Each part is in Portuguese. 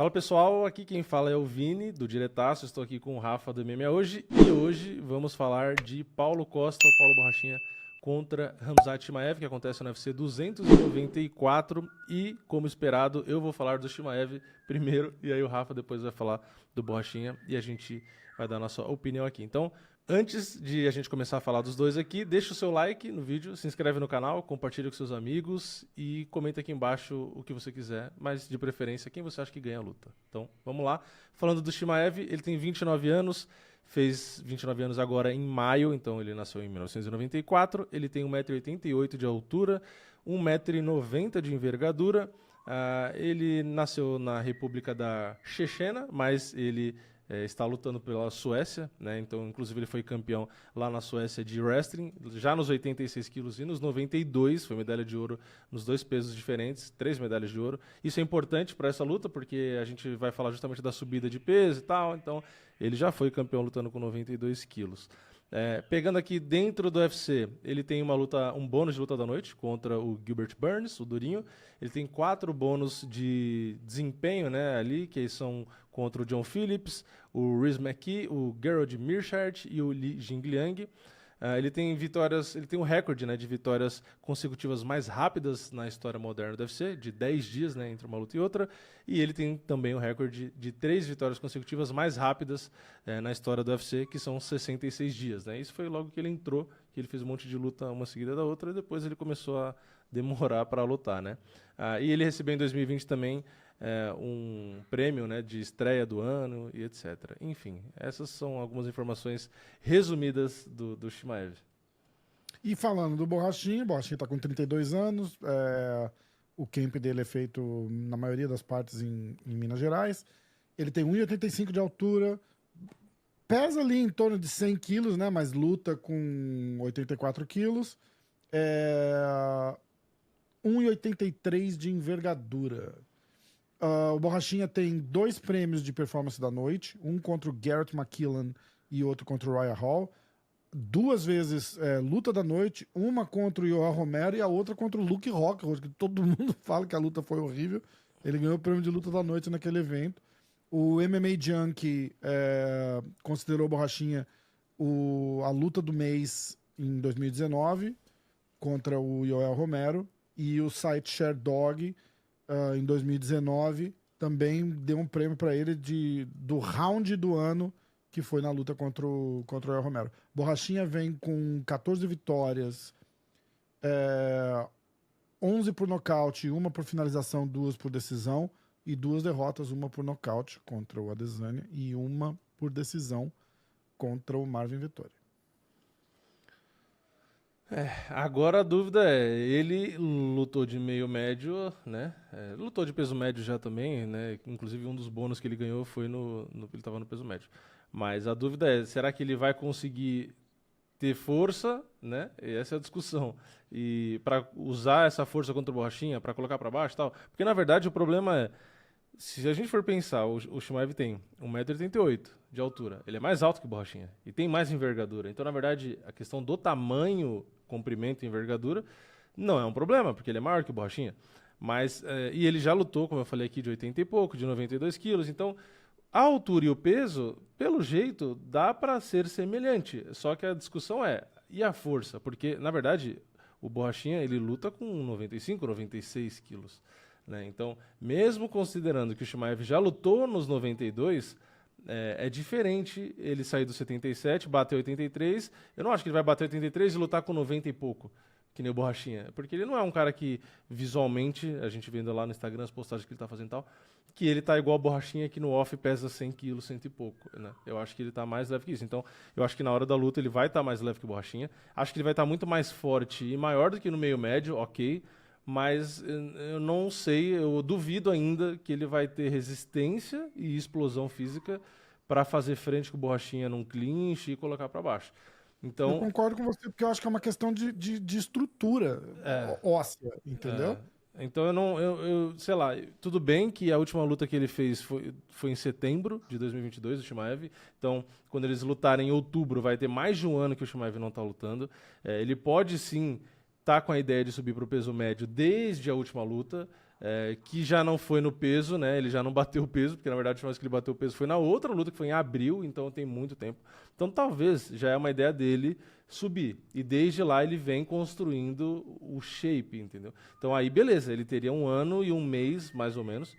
Fala pessoal, aqui quem fala é o Vini, do Diretaço, estou aqui com o Rafa do MMA hoje e hoje vamos falar de Paulo Costa, o Paulo Borrachinha contra Khamzat Chimaev, que acontece no UFC 294 e, como esperado, eu vou falar do Chimaev primeiro e aí o Rafa depois vai falar do Borrachinha e a gente vai dar a nossa opinião aqui. Então, antes de a gente começar a falar dos dois aqui, deixa o seu like no vídeo, se inscreve no canal, compartilha com seus amigos e comenta aqui embaixo o que você quiser, mas de preferência quem você acha que ganha a luta. Então, vamos lá. Falando do Chimaev, ele tem 29 anos, fez 29 anos agora em maio, então ele nasceu em 1994, ele tem 1,88 m de altura, 1,90 m de envergadura, ele nasceu na República da Chechena, mas ele está lutando pela Suécia, né? Então, inclusive, ele foi campeão lá na Suécia de wrestling, já nos 86 quilos e nos 92, foi medalha de ouro nos dois pesos diferentes, 3 medalhas de ouro. Isso é importante para essa luta, porque a gente vai falar justamente da subida de peso e tal, então ele já foi campeão lutando com 92 quilos. Pegando aqui dentro do UFC, ele tem um bônus de luta da noite contra o Gilbert Burns, o Durinho. Ele tem 4 bônus de desempenho, né, ali, que são contra o John Phillips, o Rhys McKee, o Gerald Meerschaert e o Li Jingliang. Ele tem um recorde, né, de vitórias consecutivas mais rápidas na história moderna do UFC, de 10 dias, né, entre uma luta e outra, e ele tem também o recorde de 3 vitórias consecutivas mais rápidas na história do UFC, que são 66 dias. Né. Isso foi logo que ele entrou, que ele fez um monte de luta uma seguida da outra, e depois ele começou a demorar para lutar. Né. E ele recebeu em 2020 também um prêmio, né, de estreia do ano e etc. Enfim, essas são algumas informações resumidas do Chimaev. E falando do Borrachinha, o Borrachinha está com 32 anos, o camp dele é feito, na maioria das partes, em Minas Gerais. Ele tem 1,85 m de altura, pesa ali em torno de 100 quilos, né, mas luta com 84 quilos. 1,83 m de envergadura. O Borrachinha tem 2 prêmios de performance da noite, um contra o Garrett McKillen e outro contra o Ryan Hall. 2 vezes luta da noite, uma contra o Yoel Romero e a outra contra o Luke Rockhold, que todo mundo fala que a luta foi horrível. Ele ganhou o prêmio de luta da noite naquele evento. O MMA Junkie considerou o Borrachinha a luta do mês em 2019 contra o Yoel Romero, e o site Sherdog em 2019 também deu um prêmio para ele do round do ano, que foi na luta contra o Yoel Romero. Borrachinha vem com 14 vitórias, 11 por nocaute, uma por finalização, 2 por decisão, e 2 derrotas, uma por nocaute contra o Adesanya e uma por decisão contra o Marvin Vettori. Agora a dúvida ele lutou de meio médio, né? Lutou de peso médio já também, né? Inclusive um dos bônus que ele ganhou foi ele estava no peso médio. Mas a dúvida será que ele vai conseguir ter força, né? E essa é a discussão. E para usar essa força contra o Borrachinha, para colocar para baixo e tal. Porque na verdade o problema se a gente for pensar, o Chimaev tem 1,88 m de altura. Ele é mais alto que o Borrachinha e tem mais envergadura. Então, na verdade, a questão do tamanho, comprimento e envergadura não é um problema, porque ele é maior que o Borrachinha. Mas, e ele já lutou, como eu falei aqui, de 80 e pouco, de 92 quilos. Então, a altura e o peso, pelo jeito, dá para ser semelhante. Só que a discussão e a força? Porque, na verdade, o Borrachinha ele luta com 95, 96 quilos. Né? Então, mesmo considerando que o Chimaev já lutou nos 92, é diferente ele sair do 77, bater 83. Eu não acho que ele vai bater 83 e lutar com 90 e pouco, que nem o Borrachinha. Porque ele não é um cara que, visualmente, a gente vendo lá no Instagram as postagens que ele tá fazendo e tal, que ele tá igual a Borrachinha, que no off pesa 100 quilos, 100 e pouco. Né? Eu acho que ele tá mais leve que isso. Então, eu acho que na hora da luta ele vai estar mais leve que o Borrachinha. Acho que ele vai estar muito mais forte e maior do que no meio médio, ok. Mas eu não sei, eu duvido ainda que ele vai ter resistência e explosão física para fazer frente com o Borrachinha num clinch e colocar para baixo. Então, eu concordo com você, porque eu acho que é uma questão de estrutura óssea, entendeu? Então eu sei lá, tudo bem que a última luta que ele fez foi em setembro de 2022, o Chimaev. Então, quando eles lutarem em outubro, vai ter mais de um ano que o Chimaev não está lutando. Ele pode sim tá com a ideia de subir para o peso médio desde a última luta, que já não foi no peso, né? Ele já não bateu o peso, porque na verdade a última vez que ele bateu o peso foi na outra luta, que foi em abril, então tem muito tempo. Então talvez já é uma ideia dele subir. E desde lá ele vem construindo o shape, entendeu? Então aí beleza, ele teria 1 ano e 1 mês, mais ou menos,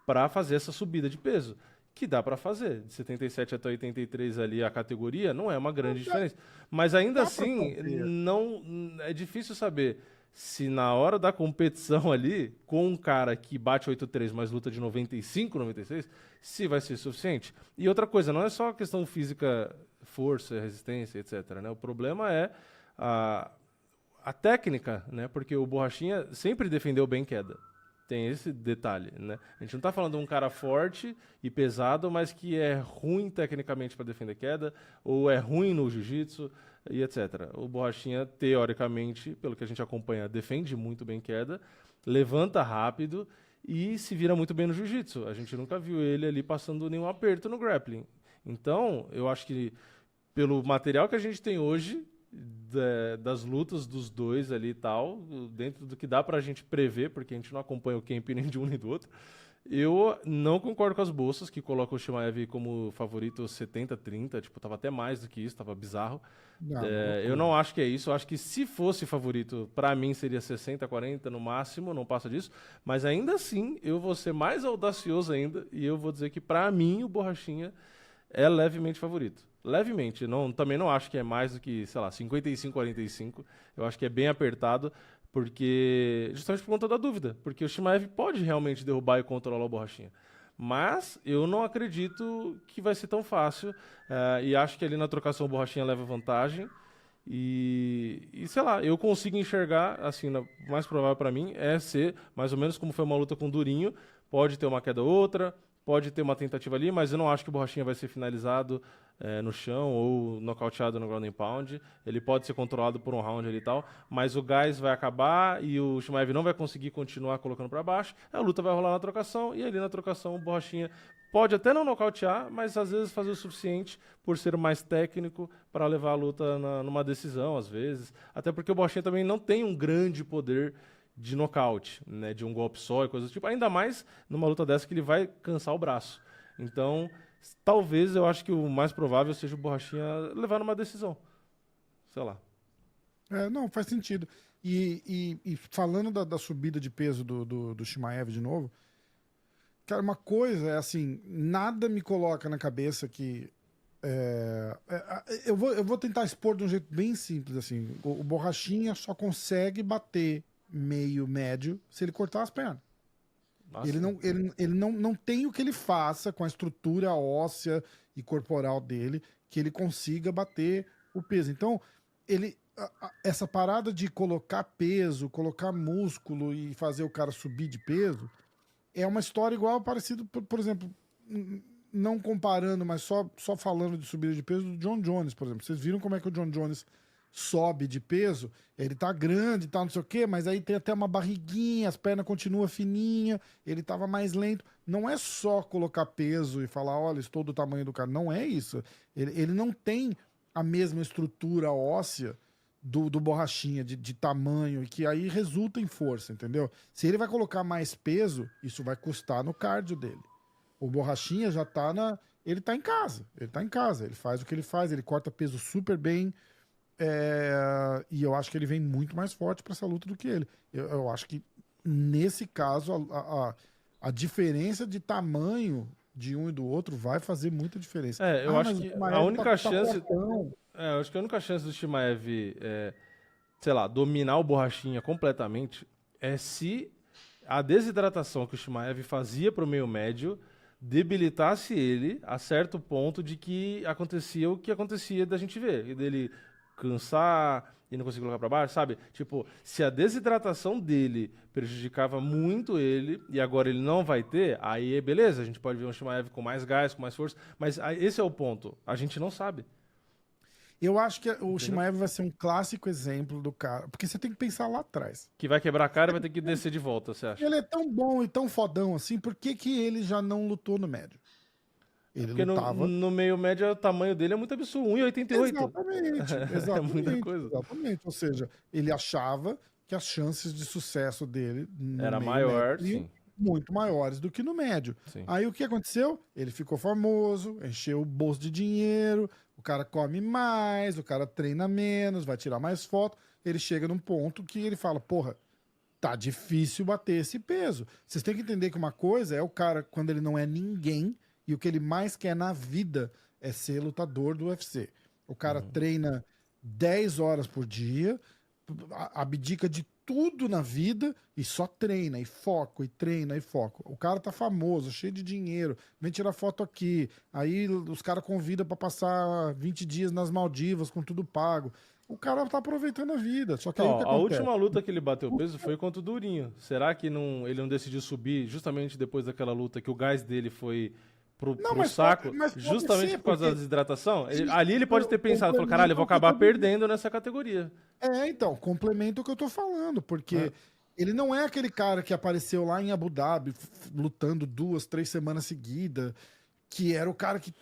para fazer essa subida de peso. Que dá para fazer. De 77 até 83 ali a categoria não é uma grande diferença. Mas ainda Dá pra assim, fazer. não é difícil saber se na hora da competição ali, com um cara que bate 8,3, mas luta de 95, 96, se vai ser suficiente. E outra coisa, não é só questão física, força, resistência, etc. Né? O problema é a técnica, né? Porque o Borrachinha sempre defendeu bem queda. Tem esse detalhe, né? A gente não tá falando de um cara forte e pesado, mas que é ruim tecnicamente para defender queda, ou é ruim no jiu-jitsu, e etc. O Borrachinha, teoricamente, pelo que a gente acompanha, defende muito bem queda, levanta rápido e se vira muito bem no jiu-jitsu. A gente nunca viu ele ali passando nenhum aperto no grappling. Então, eu acho que pelo material que a gente tem hoje, das lutas dos dois ali e tal, dentro do que dá pra gente prever, porque a gente não acompanha o camp nem de um nem do outro, eu não concordo com as bolsas que colocam o Chimaev como favorito 70-30, tipo, tava até mais do que isso, tava bizarro. Não, Eu não acho que é isso, eu acho que se fosse favorito, pra mim seria 60-40 no máximo, não passa disso, mas ainda assim eu vou ser mais audacioso ainda e eu vou dizer que pra mim o Borrachinha é levemente favorito. Levemente. Também não acho que é mais do que, sei lá, 55-45. Eu acho que é bem apertado, porque justamente por conta da dúvida. Porque o Chimaev pode realmente derrubar e controlar o Borrachinha. Mas eu não acredito que vai ser tão fácil. E acho que ali na trocação o Borrachinha leva vantagem. E sei lá, eu consigo enxergar, assim, o mais provável pra mim é ser mais ou menos como foi uma luta com o Durinho. Pode ter uma queda ou outra, pode ter uma tentativa ali, mas eu não acho que o Borrachinha vai ser finalizado no chão ou nocauteado no ground and pound. Ele pode ser controlado por um round ali e tal, mas o gás vai acabar e o Chimaev não vai conseguir continuar colocando para baixo. A luta vai rolar na trocação e ali na trocação o Borrachinha pode até não nocautear, mas às vezes fazer o suficiente por ser mais técnico para levar a luta numa decisão, às vezes. Até porque o Borrachinha também não tem um grande poder de nocaute, né, de um golpe só e coisas do tipo. Ainda mais numa luta dessa que ele vai cansar o braço. Então, talvez eu acho que o mais provável seja o Borrachinha levar numa decisão. Sei lá. Não, faz sentido. E falando da subida de peso do Chimaev de novo, cara, uma coisa é assim, nada me coloca na cabeça que. Eu vou tentar expor de um jeito bem simples, assim. O Borrachinha só consegue bater meio médio se ele cortar as pernas. Nossa. Ele não tem o que ele faça com a estrutura óssea e corporal dele que ele consiga bater o peso. Então, essa parada de colocar peso, colocar músculo e fazer o cara subir de peso é uma história igual, parecido, por exemplo, não comparando, mas só falando de subida de peso do John Jones, por exemplo. Vocês viram como é que o John Jones sobe de peso? Ele tá grande e tal, não sei o quê, mas aí tem até uma barriguinha, as pernas continuam fininha, ele tava mais lento. Não é só colocar peso e falar, olha, estou do tamanho do cara. Não é isso. Ele não tem a mesma estrutura óssea do Borrachinha, de tamanho, e que aí resulta em força, entendeu? Se ele vai colocar mais peso, isso vai custar no cardio dele. O Borrachinha já tá ele tá em casa. Ele tá em casa. Ele faz o que ele faz, ele corta peso super bem. E eu acho que ele vem muito mais forte para essa luta do que ele. Eu acho que, nesse caso, a diferença de tamanho de um e do outro vai fazer muita diferença. Eu acho que a única chance. Fortão. Eu acho que a única chance do Chimaev, sei lá, dominar o Borrachinha completamente é se a desidratação que o Chimaev fazia pro meio médio debilitasse ele a certo ponto de que acontecia o que acontecia da gente ver, e dele cansar e não conseguir colocar pra baixo, sabe? Tipo, se a desidratação dele prejudicava muito ele e agora ele não vai ter, aí beleza, a gente pode ver um Chimaev com mais gás, com mais força, mas esse é o ponto, a gente não sabe. Eu acho que o Chimaev vai ser um clássico exemplo do cara, porque você tem que pensar lá atrás. Que vai quebrar a cara e vai ter que descer de volta, você acha? Ele é tão bom e tão fodão assim, por que ele já não lutou no médio? Ele Porque lutava. no meio médio o tamanho dele é muito absurdo, 1,88. Exatamente, É muita coisa. exatamente. Ou seja, ele achava que as chances de sucesso dele no Era meio maior, médio seriam sim. muito maiores do que no médio. Sim. Aí o que aconteceu? Ele ficou famoso, encheu o bolso de dinheiro, o cara come mais, o cara treina menos, vai tirar mais foto. Ele chega num ponto que ele fala, porra, tá difícil bater esse peso. Vocês têm que entender que uma coisa é o cara quando ele não é ninguém e o que ele mais quer na vida é ser lutador do UFC. O cara treina 10 horas por dia, abdica de tudo na vida e só treina e foco e treina e foco. O cara tá famoso, cheio de dinheiro, vem tirar foto aqui. Aí os caras convidam pra passar 20 dias nas Maldivas com tudo pago. O cara tá aproveitando a vida. Só que aí o que Ó, a acontece? última luta que ele bateu peso foi contra o Durinho. Será que ele não decidiu subir justamente depois daquela luta que o gás dele foi pro Mas saco, mas pode justamente ser, por causa da porque desidratação? ele Ali ele pode ter pensado, falou, caralho, eu vou acabar perdendo nessa categoria. então, complementa o que eu tô falando, porque É. ele não é aquele cara que apareceu lá em Abu Dhabi lutando 2, 3 semanas seguidas, que era o cara que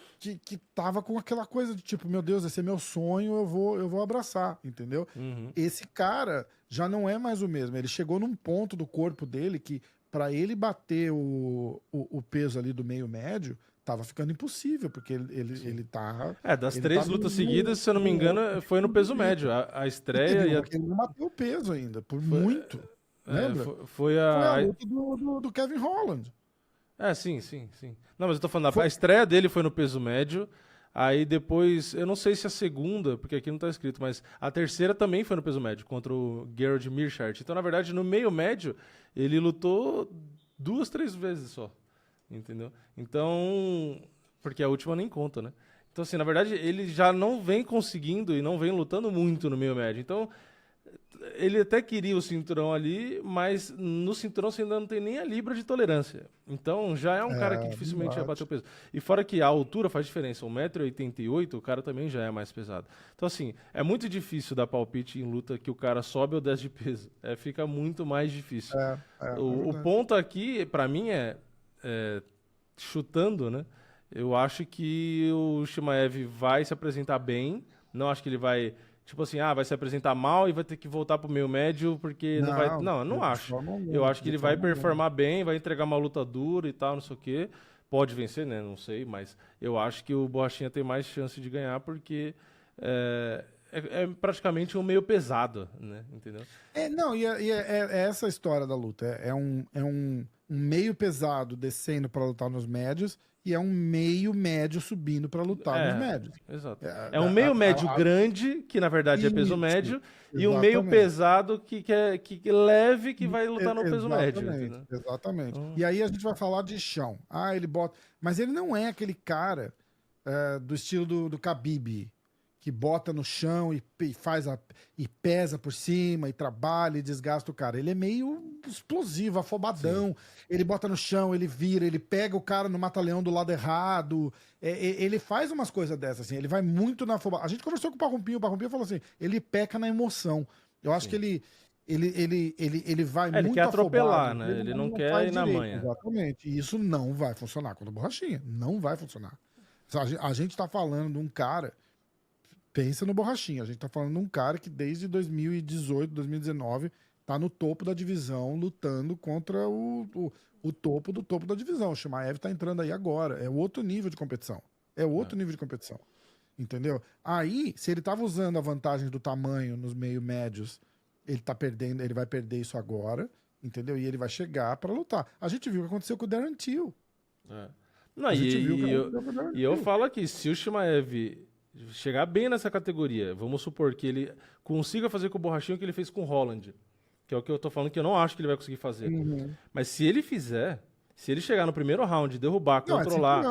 tava com aquela coisa de tipo, meu Deus, esse é meu sonho, eu vou abraçar, entendeu? Uhum. Esse cara já não é mais o mesmo. Ele chegou num ponto do corpo dele que, pra ele bater o peso ali do meio médio, tava ficando impossível, porque ele tá. Das Ele 3 tá lutas seguidas, se eu não me engano, foi no peso médio. A estreia e a... Ele não bateu o peso ainda, por muito. Lembra? foi Foi a a... luta do Kevin Holland. Sim, sim, sim. Não, mas eu tô falando, a estreia dele foi no peso médio, aí depois, eu não sei se a segunda, porque aqui não tá escrito, mas a terceira também foi no peso médio, contra o Gerald Meerschaert. Então, na verdade, no meio médio, ele lutou 2, 3 vezes só, entendeu? Então, porque a última nem conta, né? Então, assim, na verdade, ele já não vem conseguindo e não vem lutando muito no meio médio. Então, ele até queria o cinturão ali, mas no cinturão você ainda não tem nem a libra de tolerância. Então já é um cara que dificilmente vai bater o peso. E fora que a altura faz diferença. 1,88 m, o cara também já é mais pesado. Então, assim, é muito difícil dar palpite em luta que o cara sobe ou desce de peso. Fica muito mais difícil. O ponto aqui, pra mim, chutando, né? Eu acho que o Chimaev vai se apresentar bem. Não acho que ele vai... Tipo assim, vai se apresentar mal e vai ter que voltar pro meio médio porque não vai... Não, eu não acho. Eu acho que ele vai performar bem, vai entregar uma luta dura e tal, não sei o quê. Pode vencer, né? Não sei, mas eu acho que o Borrachinha tem mais chance de ganhar porque é praticamente um meio pesado, né? Entendeu? Não, e é essa a história da luta. É um meio pesado descendo pra lutar nos médios e é um meio médio subindo pra lutar nos médios. Exato. É um meio médio grande, que na verdade é peso médio, e um meio pesado que leve, que vai lutar no peso médio. Entendeu? Exatamente. E aí a gente vai falar de chão. Ele bota. Mas ele não é aquele cara do estilo do Khabib, que bota no chão e e pesa por cima e trabalha e desgasta o cara. Ele é meio explosivo, afobadão. Sim. Ele bota no chão, ele vira, ele pega o cara no mata-leão do lado errado. Ele faz umas coisas dessas, assim. Ele vai muito na afobada. A gente conversou com o Parrumpinho falou assim, ele peca na emoção. Eu acho que ele vai muito ele quer atropelar, afobado, né? Ele não quer ir na manha. Exatamente. E isso não vai funcionar contra o Borrachinha. Não vai funcionar. A gente tá falando de um cara... Pensa no Borrachinha. A gente tá falando de um cara que desde 2018, 2019 tá no topo da divisão lutando contra o topo do topo da divisão. O Chimaev tá entrando aí agora. É outro nível de competição. Nível de competição. Entendeu? Aí, se ele tava usando a vantagem do tamanho nos meio médios, ele tá perdendo, ele vai perder isso agora, entendeu? E ele vai chegar pra lutar. A gente viu o que aconteceu com o Darren Till. Não, e eu falo aqui, se o Chimaev chegar bem nessa categoria, vamos supor que ele consiga fazer com o Borrachinho o que ele fez com o Holland, que é o que eu tô falando que eu não acho que ele vai conseguir fazer. Mas se ele fizer, se ele chegar no primeiro round, derrubar, controlar,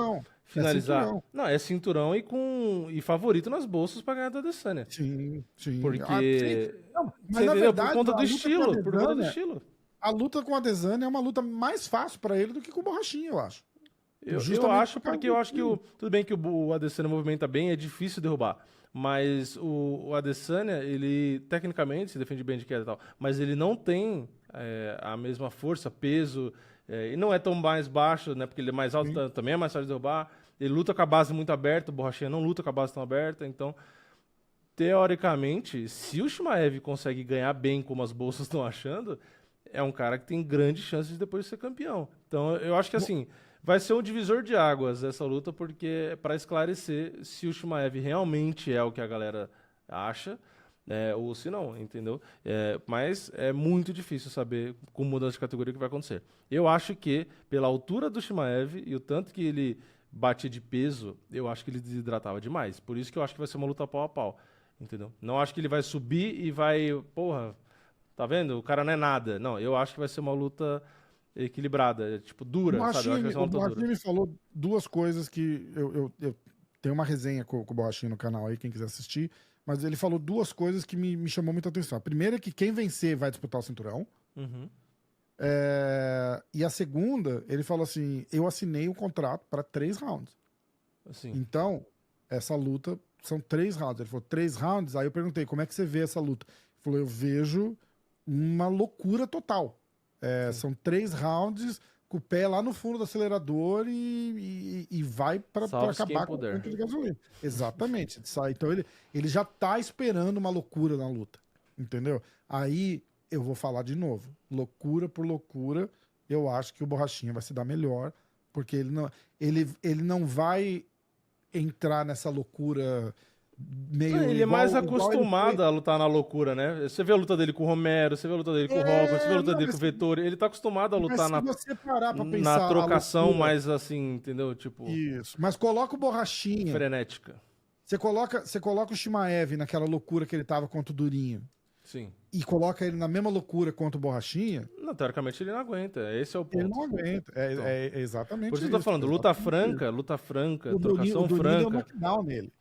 finalizar... É cinturão e favorito nas bolsas pra ganhar da Adesanya. Sim. Porque... mas na verdade, por conta do estilo. A luta com a Adesanya é uma luta mais fácil pra ele do que com o Borrachinho, eu acho. Eu acho porque eu acho que tudo bem que o Adesanya movimenta bem, é difícil derrubar. Mas o Adesanya, ele tecnicamente se defende bem de queda e tal, mas ele não tem a mesma força, peso, e não é tão mais baixo, né? Porque ele é mais alto, também é mais fácil de derrubar. Ele luta com a base muito aberta, o Borrachinha não luta com a base tão aberta, então teoricamente, se o Shimaev consegue ganhar bem como as bolsas estão achando, é um cara que tem grandes chances de depois ser campeão. Então, eu acho que assim, vai ser um divisor de águas essa luta, porque é para esclarecer se o Shimaev realmente é o que a galera acha, ou se não, entendeu? Mas é muito difícil saber com mudança de categoria o que vai acontecer. Eu acho que, pela altura do Shimaev e o tanto que ele batia de peso, eu acho que ele desidratava demais. Por isso que eu acho que vai ser uma luta pau a pau, entendeu? Não acho que ele vai subir e vai, porra, tá vendo? O cara não é nada. Não, eu acho que vai ser uma luta equilibrada, tipo, dura, sabe? Eu acho que vai ser uma O luta Borrachinha dura. me falou duas coisas que eu tenho uma resenha com o Borrachinha no canal aí, quem quiser assistir, mas ele falou duas coisas que me chamou muita atenção. A primeira é que quem vencer vai disputar o cinturão. Uhum. E a segunda, ele falou assim: eu assinei um contrato para 3 rounds. Assim, Então, essa luta são 3 rounds. Ele falou, 3 rounds? Aí eu perguntei, como é que você vê essa luta? Ele falou, eu vejo uma loucura total. São 3 rounds com o pé lá no fundo do acelerador e vai para salve-se quem acabar com o puder. tanque de gasolina. Exatamente. Então ele já tá esperando uma loucura na luta. Entendeu? Aí eu vou falar de novo. Loucura por loucura, eu acho que o Borrachinha vai se dar melhor, porque ele não vai entrar nessa loucura meio Ele é mais igual ele acostumado foi. a lutar na loucura, né? Você vê a luta dele com o Romero, você vê a luta dele com o Roberts, você vê a luta Não, dele com o Vettori. Ele tá acostumado a mas lutar se na, você parar pra na pensar a trocação loucura, mais assim, entendeu? Tipo, isso. Mas coloca o Borrachinha, frenética. você coloca o Shimaev naquela loucura que ele tava contra o Durinho Sim. e coloca ele na mesma loucura contra o Borrachinha, Não, teoricamente ele não aguenta. Esse é o ele ponto. não aguenta. É, Então, é exatamente por isso que isso. eu tô falando, luta franca, O trocação Durinho deu franca. knockdown nele.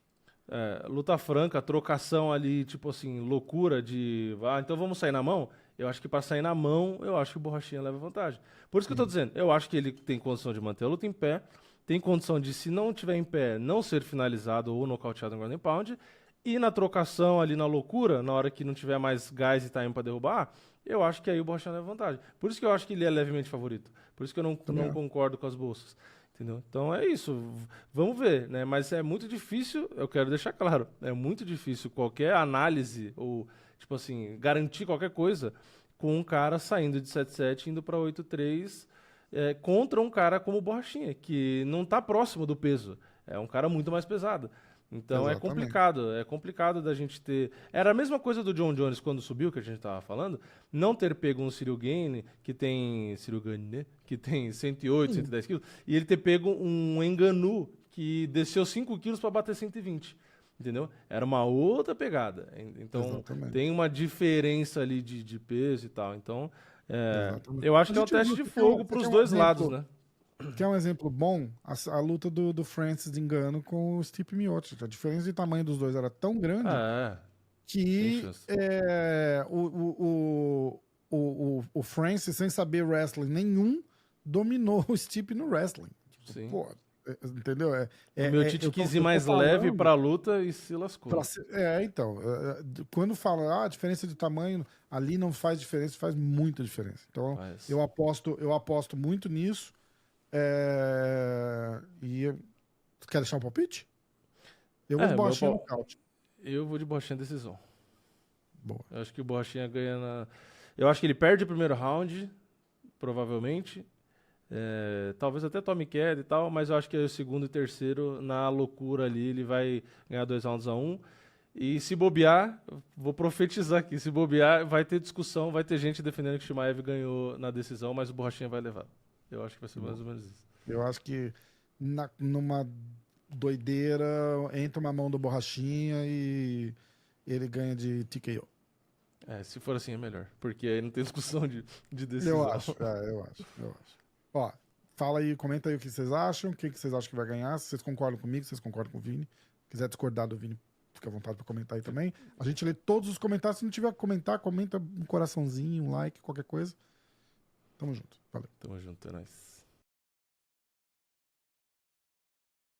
Luta franca, trocação ali, tipo assim, loucura de. Então vamos sair na mão? Eu acho que pra sair na mão, eu acho que o Borrachinha leva vantagem. Por isso que eu tô dizendo, eu acho que ele tem condição de manter a luta em pé, tem condição de, se não tiver em pé, não ser finalizado ou nocauteado no ground and pound, e na trocação ali na loucura, na hora que não tiver mais gás e time pra derrubar, eu acho que aí o Borrachinha leva vantagem. Por isso que eu acho que ele é levemente favorito. Por isso que eu não Também. concordo com as bolsas. Entendeu? Então é isso. Vamos ver, né? Mas é muito difícil, eu quero deixar claro, é muito difícil qualquer análise ou, tipo assim, garantir qualquer coisa com um cara saindo de 7-7 indo para 8-3 contra um cara como o Borrachinha, que não tá próximo do peso. É um cara muito mais pesado. Então Exatamente. é complicado da gente ter. Era a mesma coisa do John Jones quando subiu, que a gente tava falando, não ter pego um Cyril Gane, que tem. Cyril Gane, né? Que tem 108, 110 quilos, e ele ter pego um Ngannou, que desceu 5 quilos para bater 120. Entendeu? Era uma outra pegada. Então Exatamente. tem uma diferença ali de peso e tal. Então, Exatamente. eu acho que é um gente teste viu, de você quer um- fogo você para os quer um dois exemplo- lados, né? Quer um exemplo bom? A luta do Francis de Ngannou com o Stipe Miocic. A diferença de tamanho dos dois era tão grande Tem que chance. o Francis, sem saber wrestling nenhum, dominou o Stipe no wrestling. Tipo, Sim. pô, entendeu? O meu Tite eu tô- quis ir eu tô mais leve falando pra luta e se lascou. então, quando fala a diferença de tamanho, ali não faz diferença, faz muita diferença. Então, Faz. eu aposto muito nisso. Tu quer deixar um palpite? Eu vou de Meu Borrachinha pau- nocaute. Eu vou de Borrachinha decisão. Boa. Eu acho que o Borrachinha ganha na. Eu acho que ele perde o primeiro round, provavelmente. Talvez até tome queda e tal, mas eu acho que aí o segundo e terceiro, na loucura ali, ele vai ganhar 2 rounds a 1. E se bobear, vou profetizar aqui, se bobear, vai ter discussão, vai ter gente defendendo que o Shimaev ganhou na decisão, mas o Borrachinha vai levar. Eu acho que vai ser mais ou menos isso. Eu acho que numa doideira entra uma mão do Borrachinha e ele ganha de TKO. Se for assim é melhor, porque aí não tem discussão de decisão. Eu acho. Ó, fala aí, comenta aí o que vocês acham, o que vocês acham que vai ganhar, se vocês concordam comigo, se vocês concordam com o Vini. Se quiser discordar do Vini, fica à vontade para comentar aí também. A gente lê todos os comentários, se não tiver que comentar, comenta um coraçãozinho, um like, qualquer coisa. Tamo junto. Valeu. Tamo junto, é nóis.